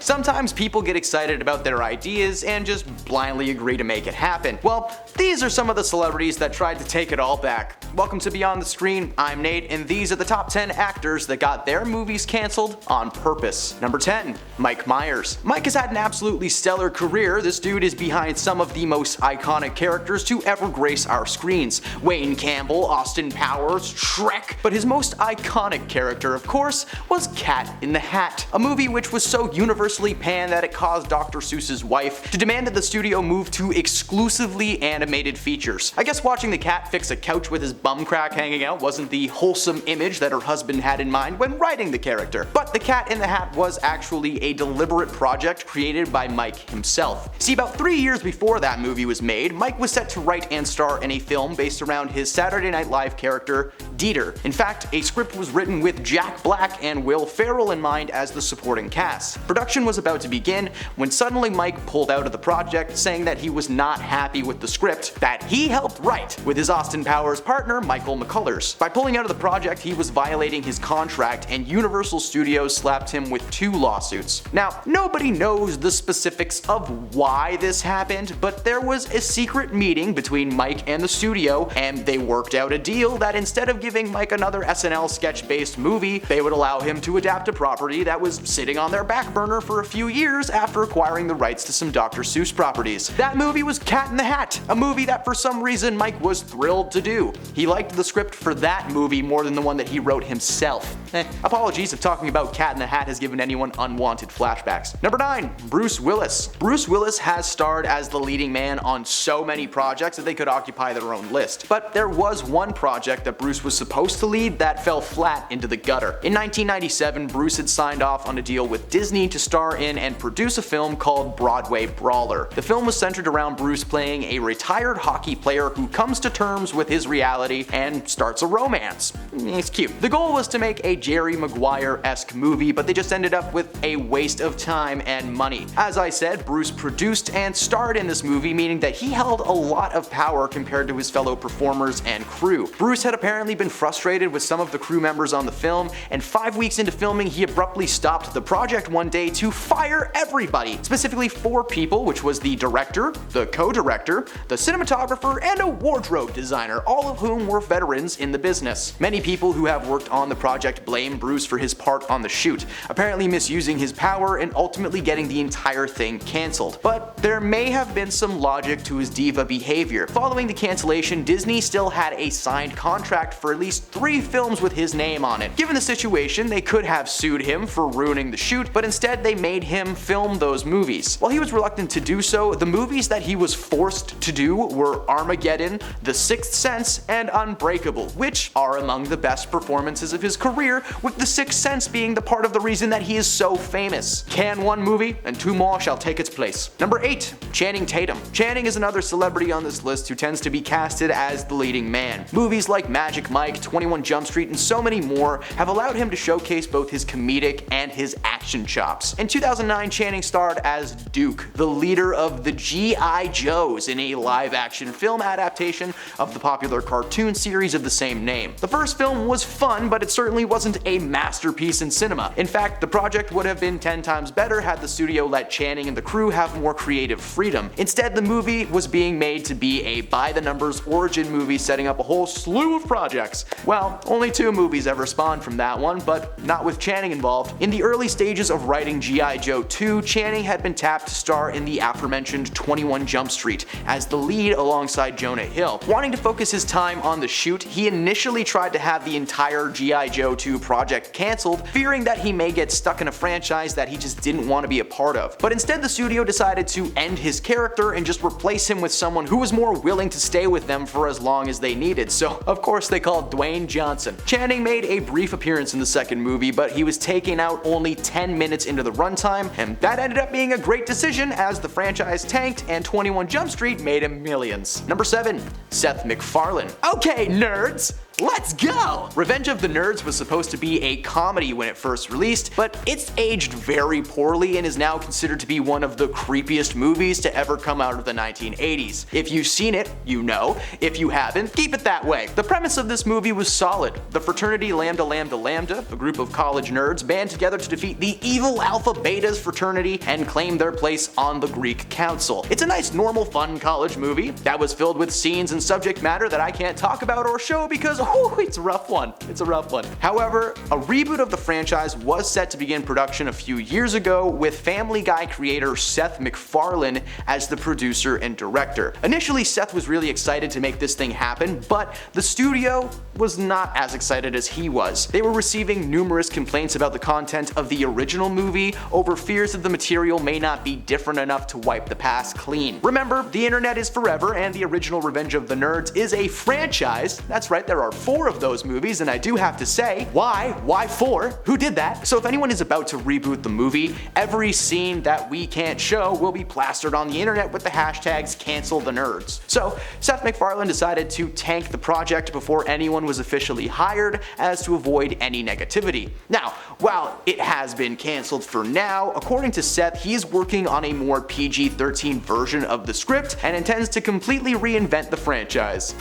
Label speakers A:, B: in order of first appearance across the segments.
A: Sometimes people get excited about their ideas and just blindly agree to make it happen. Well, these are some of the celebrities that tried to take it all back. Welcome to Beyond the Screen, I'm Nate, and these are the top 10 actors that got their movies cancelled on purpose. Number 10. Mike Myers. Mike has had an absolutely stellar career. This dude is behind some of the most iconic characters to ever grace our screens. Wayne Campbell, Austin Powers, Shrek. But his most iconic character, of course, was Cat in the Hat, a movie which was so universally panned that it caused Dr. Seuss's wife to demand that the studio move to exclusively animated features. I guess watching the cat fix a couch with his bum crack hanging out wasn't the wholesome image that her husband had in mind when writing the character. But the Cat in the Hat was actually a deliberate project created by Mike himself. See, about 3 years before that movie was made, Mike was set to write and star in a film based around his Saturday Night Live character, Dieter. In fact, a script was written with Jack Black and Will Ferrell in mind as the supporting cast. Production was about to begin when suddenly Mike pulled out of the project, saying that he was not happy with the script that he helped write with his Austin Powers partner Michael McCullers. By pulling out of the project, he was violating his contract, and Universal Studios slapped him with 2 lawsuits. Now, nobody knows the specifics of why this happened, but there was a secret meeting between Mike and the studio, and they worked out a deal that instead of giving Mike another SNL sketch-based movie, they would allow him to adapt a property that was sitting on their back burner for a few years after acquiring the rights to some Dr. Seuss properties. That movie was Cat in the Hat, a movie that for some reason Mike was thrilled to do. He liked the script for that movie more than the one that he wrote himself. Apologies if talking about Cat in the Hat has given anyone unwanted flashbacks. Number 9. Bruce Willis. Bruce Willis has starred as the leading man on so many projects that they could occupy their own list. But there was one project that Bruce was supposed to lead that fell flat into the gutter. In 1997, Bruce had signed off on a deal with Disney to star in and produce a film called Broadway Brawler. The film was centered around Bruce playing a retired hockey player who comes to terms with his reality and starts a romance. It's cute. The goal was to make a Jerry Maguire-esque movie, but they just ended up with a waste of time and money. As I said, Bruce produced and starred in this movie, meaning that he held a lot of power compared to his fellow performers and crew. Bruce had apparently been frustrated with some of the crew members on the film, and 5 weeks into filming, he abruptly stopped the project one day to fire everybody, specifically 4 people, which was the director, the co-director, the cinematographer, and a wardrobe designer, all of whom were veterans in the business. Many people who have worked on the project blame Bruce for his part on the shoot, apparently misusing his power and ultimately getting the entire thing cancelled. But there may have been some logic to his diva behavior. Following the cancellation, Disney still had a signed contract for at least 3 films with his name on it. Given the situation, they could have sued him for ruining the shoot, but instead they made him film those movies. While he was reluctant to do so, the movies that he was forced to do were Armageddon, The Sixth Sense, and Unbreakable, which are among the best performances of his career, with The Sixth Sense being the part of the reason that he is so famous. Can one movie, and 2 more shall take its place. Number 8. Channing Tatum. Channing is another celebrity on this list who tends to be casted as the leading man. Movies like Magic Mike, 21 Jump Street, and so many more have allowed him to showcase both his comedic and his action chops. In 2009, Channing starred as Duke, the leader of the G.I. Joes, in a live-action film adaptation of the popular cartoon series of the same name. The first film was fun, but it certainly wasn't a masterpiece in cinema. In fact, the project would have been 10 times better had the studio let Channing and the crew have more creative freedom. Instead, the movie was being made to be a by-the-numbers origin movie, setting up a whole slew of projects. Well, only 2 movies ever spawned from that one, but not with Channing involved. In the early stages of writing G.I. Joe 2, Channing had been tapped to star in the aforementioned 21 Jump Street as the lead alongside Jonah Hill. Wanting to focus his time on the shoot, he initially tried to have the entire G.I. Joe 2 project cancelled, fearing that he may get stuck in a franchise that he just didn't want to be a part of. But instead, the studio decided to end his character and just replace him with someone who was more willing to stay with them for as long as they needed, so of course they called Dwayne Johnson. Channing made a brief appearance in the second movie, but he was taken out only 10 minutes into the runtime, and that ended up being a great decision as the franchise tanked and 21 Jump Street made him millions. Number 7. Seth MacFarlane. Okay, nerds! Let's go! Revenge of the Nerds was supposed to be a comedy when it first released, but it's aged very poorly and is now considered to be one of the creepiest movies to ever come out of the 1980s. If you've seen it, you know. If you haven't, keep it that way. The premise of this movie was solid. The fraternity Lambda Lambda Lambda, a group of college nerds, band together to defeat the evil Alpha Beta's fraternity and claim their place on the Greek Council. It's a nice, normal, fun college movie that was filled with scenes and subject matter that I can't talk about or show because, it's a rough one. It's a rough one. However, a reboot of the franchise was set to begin production a few years ago with Family Guy creator Seth MacFarlane as the producer and director. Initially, Seth was really excited to make this thing happen, but the studio was not as excited as he was. They were receiving numerous complaints about the content of the original movie over fears that the material may not be different enough to wipe the past clean. Remember, the internet is forever, and the original Revenge of the Nerds is a franchise. That's right, there are 4 of those movies, and I do have to say, why? Why 4? Who did that? So if anyone is about to reboot the movie, every scene that we can't show will be plastered on the internet with the hashtags #CancelTheNerds. So Seth MacFarlane decided to tank the project before anyone was officially hired, as to avoid any negativity. Now, while it has been cancelled for now, according to Seth, he is working on a more PG-13 version of the script and intends to completely reinvent the franchise.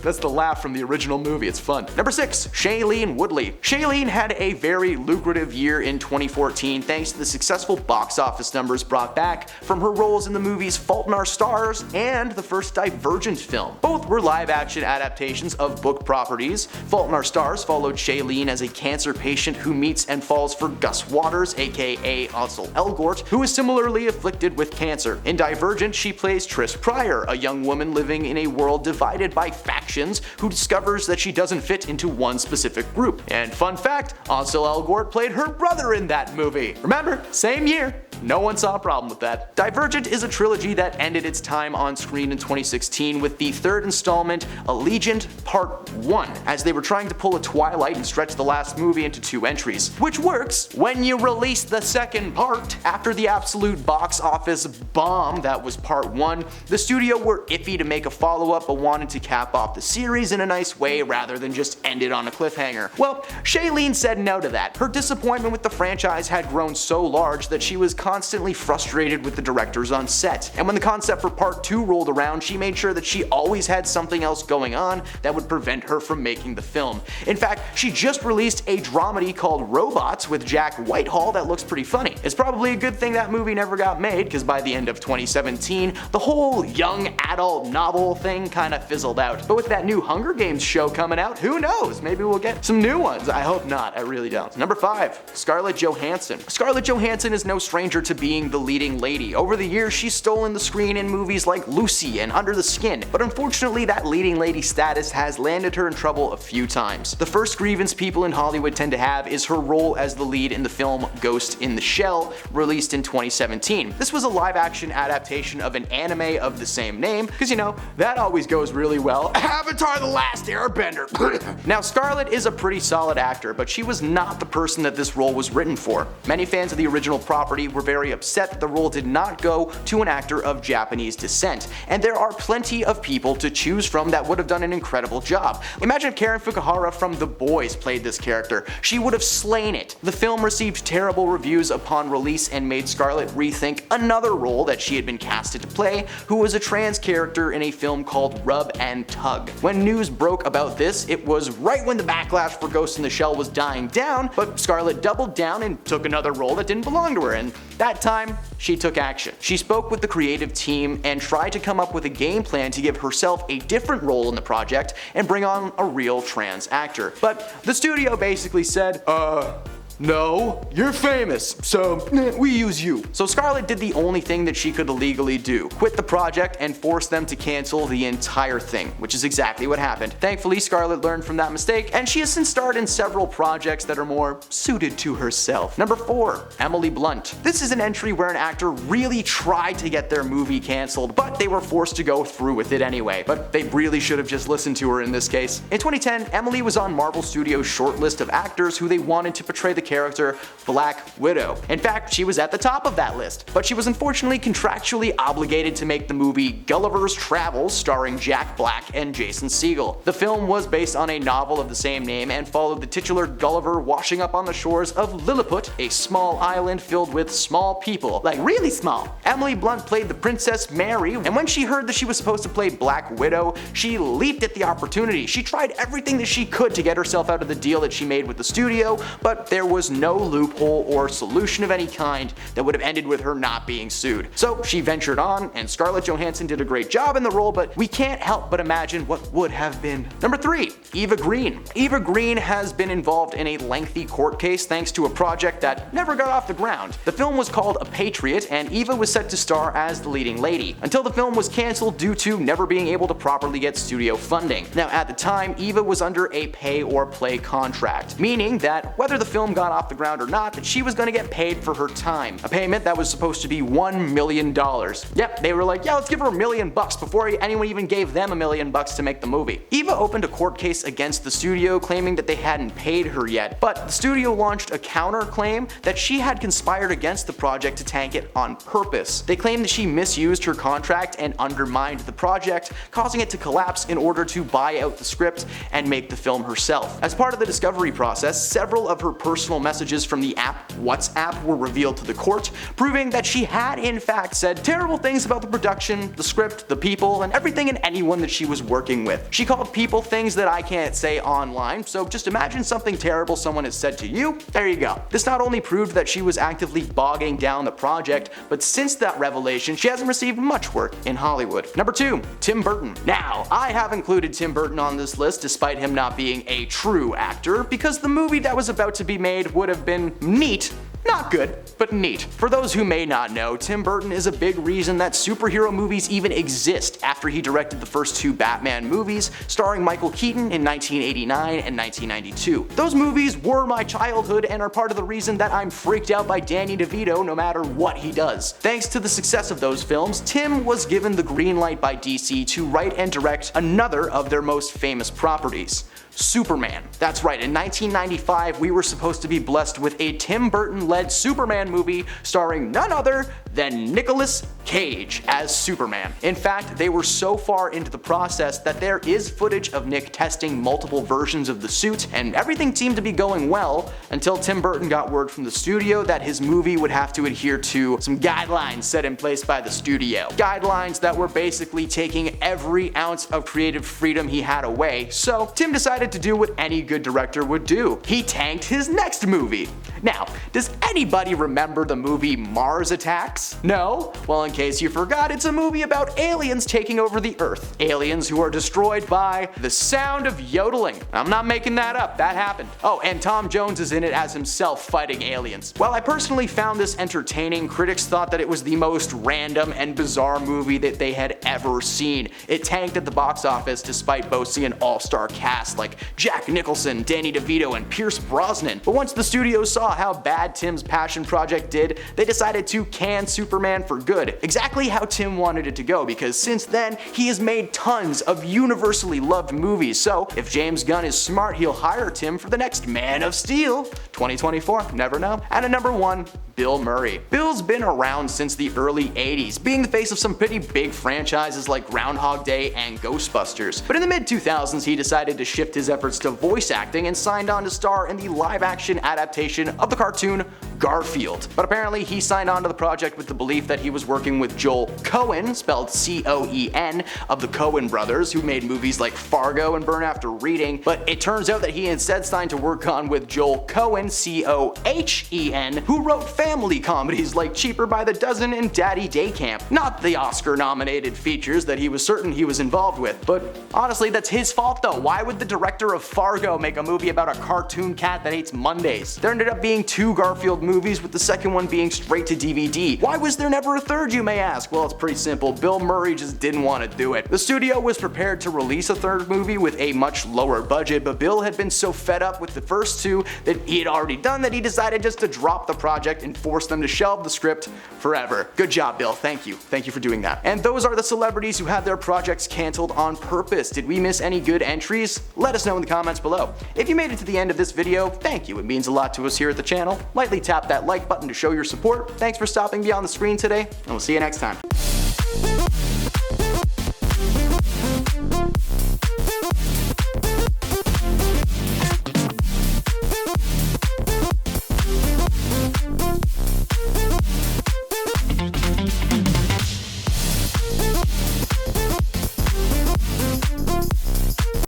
A: That's the laugh from the original movie, it's fun. Number 6, Shailene Woodley. Shailene had a very lucrative year in 2014 thanks to the successful box office numbers brought back from her roles in the movies Fault in Our Stars and the first Divergent film. Both were live-action adaptations of book properties. Fault in Our Stars followed Shailene as a cancer patient who meets and falls for Gus Waters, aka Ansel Elgort, who is similarly afflicted with cancer. In Divergent, she plays Trish Pryor, a young woman living in a world divided by factions who discovers that she doesn't fit into one specific group. And fun fact, Ansel Elgort played her brother in that movie. Remember, same year. No one saw a problem with that. Divergent is a trilogy that ended its time on screen in 2016 with the 3rd installment, Allegiant Part 1, as they were trying to pull a Twilight and stretch the last movie into 2 entries. Which works when you release the second part. After the absolute box office bomb that was Part 1, the studio were iffy to make a follow-up but wanted to cap off the series in a nice way rather than just end it on a cliffhanger. Well, Shailene said no to that. Her disappointment with the franchise had grown so large that she was constantly frustrated with the directors on set. And when the concept for Part 2 rolled around, she made sure that she always had something else going on that would prevent her from making the film. In fact, she just released a dramedy called Robots with Jack Whitehall that looks pretty funny. It's probably a good thing that movie never got made, because by the end of 2017, the whole young adult novel thing kinda fizzled out. But with that new Hunger Games show coming out, who knows? Maybe we'll get some new ones. I hope not, I really don't. Number 5, Scarlett Johansson. Scarlett Johansson is no stranger to being the leading lady. Over the years, she's stolen the screen in movies like Lucy and Under the Skin, but unfortunately that leading lady status has landed her in trouble a few times. The first grievance people in Hollywood tend to have is her role as the lead in the film Ghost in the Shell, released in 2017. This was a live-action adaptation of an anime of the same name, because that always goes really well. Avatar: The Last Airbender. Now, Scarlett is a pretty solid actor, but she was not the person that this role was written for. Many fans of the original property were very upset that the role did not go to an actor of Japanese descent, and there are plenty of people to choose from that would have done an incredible job. Imagine if Karen Fukuhara from The Boys played this character. She would have slain it. The film received terrible reviews upon release and made Scarlett rethink another role that she had been casted to play, who was a trans character in a film called Rub and Tug. When news broke about this, it was right when the backlash for Ghost in the Shell was dying down, but Scarlett doubled down and took another role that didn't belong to her, and that time, she took action. She spoke with the creative team and tried to come up with a game plan to give herself a different role in the project and bring on a real trans actor. But the studio basically said, no, you're famous, so we use you. So Scarlett did the only thing that she could legally do, quit the project and force them to cancel the entire thing, which is exactly what happened. Thankfully, Scarlett learned from that mistake, and she has since starred in several projects that are more suited to herself. Number 4, Emily Blunt. This is an entry where an actor really tried to get their movie canceled, but they were forced to go through with it anyway. But they really should have just listened to her in this case. In 2010, Emily was on Marvel Studios' short list of actors who they wanted to portray the character Black Widow. In fact, she was at the top of that list, but she was unfortunately contractually obligated to make the movie Gulliver's Travels starring Jack Black and Jason Segel. The film was based on a novel of the same name and followed the titular Gulliver washing up on the shores of Lilliput, a small island filled with small people, like really small. Emily Blunt played the Princess Mary, and when she heard that she was supposed to play Black Widow, she leaped at the opportunity. She tried everything that she could to get herself out of the deal that she made with the studio, but there was no loophole or solution of any kind that would have ended with her not being sued. So she ventured on, and Scarlett Johansson did a great job in the role, but we can't help but imagine what would have been. Number 3, Eva Green. Eva Green has been involved in a lengthy court case thanks to a project that never got off the ground. The film was called A Patriot, and Eva was set to star as the leading lady, until the film was cancelled due to never being able to properly get studio funding. Now at the time, Eva was under a pay or play contract, meaning that whether the film got off the ground or not, that she was going to get paid for her time. A payment that was supposed to be $1 million. Yep, they were like, yeah, let's give her $1 million before anyone even gave them $1 million to make the movie. Eva opened a court case against the studio claiming that they hadn't paid her yet, but the studio launched a counterclaim that she had conspired against the project to tank it on purpose. They claimed that she misused her contract and undermined the project, causing it to collapse in order to buy out the script and make the film herself. As part of the discovery process, several of her personal messages from the app WhatsApp were revealed to the court, proving that she had in fact said terrible things about the production, the script, the people, and everything and anyone that she was working with. She called people things that I can't say online, so just imagine something terrible someone has said to you. There you go. This not only proved that she was actively bogging down the project, but since that revelation, she hasn't received much work in Hollywood. Number 2, Tim Burton. Now, I have included Tim Burton on this list despite him not being a true actor, because the movie that was about to be made would have been neat. Not good, but neat. For those who may not know, Tim Burton is a big reason that superhero movies even exist after he directed the first 2 Batman movies, starring Michael Keaton in 1989 and 1992. Those movies were my childhood and are part of the reason that I'm freaked out by Danny DeVito no matter what he does. Thanks to the success of those films, Tim was given the green light by DC to write and direct another of their most famous properties. Superman. That's right, in 1995 we were supposed to be blessed with a Tim Burton-led Superman movie starring none other than Nicolas Cage as Superman. In fact, they were so far into the process that there is footage of Nick testing multiple versions of the suit, and everything seemed to be going well until Tim Burton got word from the studio that his movie would have to adhere to some guidelines set in place by the studio. Guidelines that were basically taking every ounce of creative freedom he had away, so Tim decided to do what any good director would do. He tanked his next movie. Now, does anybody remember the movie Mars Attacks? No? Well, in case you forgot, it's a movie about aliens taking over the Earth. Aliens who are destroyed by the sound of yodeling. I'm not making that up, that happened. Oh, and Tom Jones is in it as himself fighting aliens. While I personally found this entertaining, critics thought that it was the most random and bizarre movie that they had ever seen. It tanked at the box office despite boasting an all-star cast like Jack Nicholson, Danny DeVito, and Pierce Brosnan. But once the studio saw how bad Tim's passion project did, they decided to can Superman for good. Exactly how Tim wanted it to go, because since then, he has made tons of universally loved movies. So if James Gunn is smart, he'll hire Tim for the next Man of Steel. 2024, never know. And at number 1, Bill Murray. Bill's been around since the early 80s, being the face of some pretty big franchises like Groundhog Day and Ghostbusters. But in the mid-2000s, he decided to shift his efforts to voice acting and signed on to star in the live-action adaptation of the cartoon Garfield. But apparently he signed on to the project with the belief that he was working with Joel Coen, spelled C-O-E-N, of the Coen brothers, who made movies like Fargo and Burn After Reading, but it turns out that he instead signed to work on with Joel Coen, C-O-H-E-N, who wrote family comedies like Cheaper by the Dozen and Daddy Day Camp. Not the Oscar-nominated features that he was certain he was involved with, but honestly that's his fault though. Why would the director of Fargo make a movie about a cartoon cat that hates Mondays? There ended up being 2 Garfield movies movies, with the second one being straight to DVD. Why was there never a third, you may ask? Well, it's pretty simple. Bill Murray just didn't want to do it. The studio was prepared to release a third movie with a much lower budget, but Bill had been so fed up with the first two that he had already done that he decided just to drop the project and force them to shelve the script forever. Good job, Bill. Thank you. Thank you for doing that. And those are the celebrities who had their projects canceled on purpose. Did we miss any good entries? Let us know in the comments below. If you made it to the end of this video, thank you. It means a lot to us here at the channel. Lightly tap that like button to show your support. Thanks for stopping beyond the screen today, and we'll see you next time.